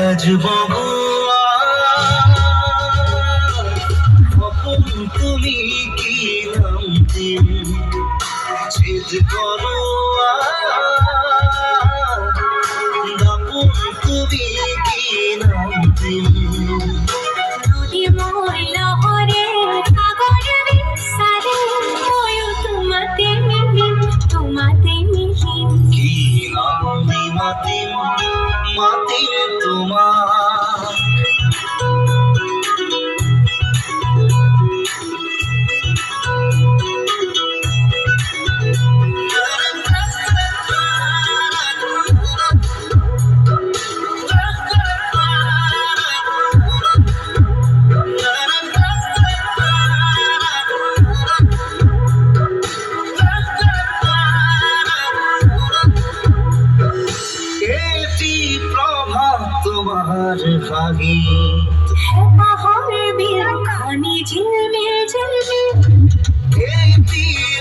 আজ বহুয়া কখন তুমি কি নাম দিন ছেদ করো দাপুন তুমি কি নাম দিন নদী মোর লহরে সাগর বিসারে ওয়ো তোমাতে মিলিন কি নাম দি মাতিম মাতিম তোমার তোমার ভাগিত পাহাড় বিখানি ঝিলমিল ঝিলমিল এই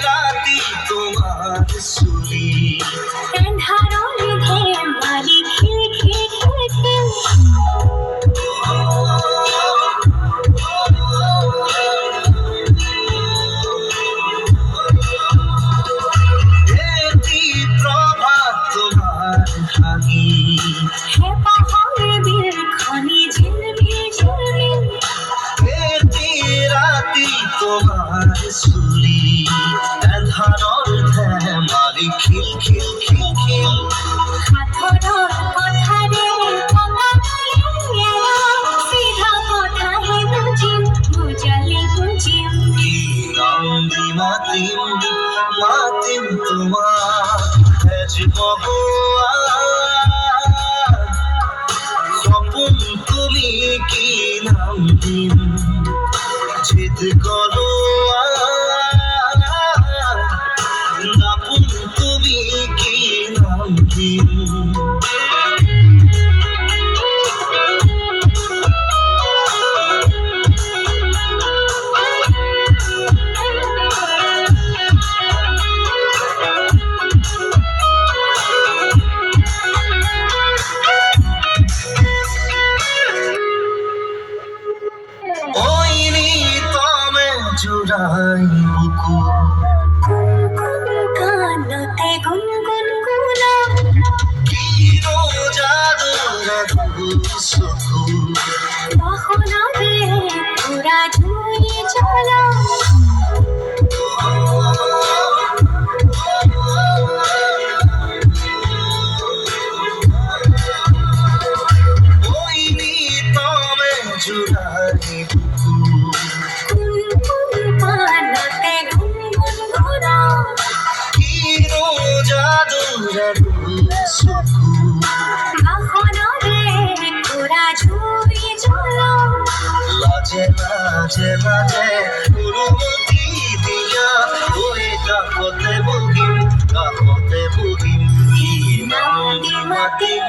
রাতি তোমার সুরি এন্ধারর ধেমালি খিল খিল খিল খিল এই প্রভাত তোমার ভাগিত পাহাড় বিখানি ঝিলমিল ঝিলমিল রাতি তোমার সুরি এন্ধারর ধেমালি খিল খিল খিল খিল পাথরর কথারে কমালিয়া সিধা কথা হে বুঝিম বুঝালি বুঝিম কি নাম দি মাতিম মাতিম তোমার আজ বহুয়া স্বপন তুমি কি নাম দিন ছেদ করো দাপুন তুমি কি নাম দিন ওই তমে জুড়াই বুকু গুনগুন গানতে গুনগুন গুনা কি জাদু রাধু সুখু বাহনারে পুরা ঝুঁই চলা ওই তমে জুড়াই বুকু গুনগুন গানতে গুনগুন গুনা কি জাদু রাধু সুখু বাহনারে পুরা ঝুঁই চলা লাজে লাজে লাজে অনুমতি দিয়া ওই কাকতে বহিম কি নাম দি মাতিম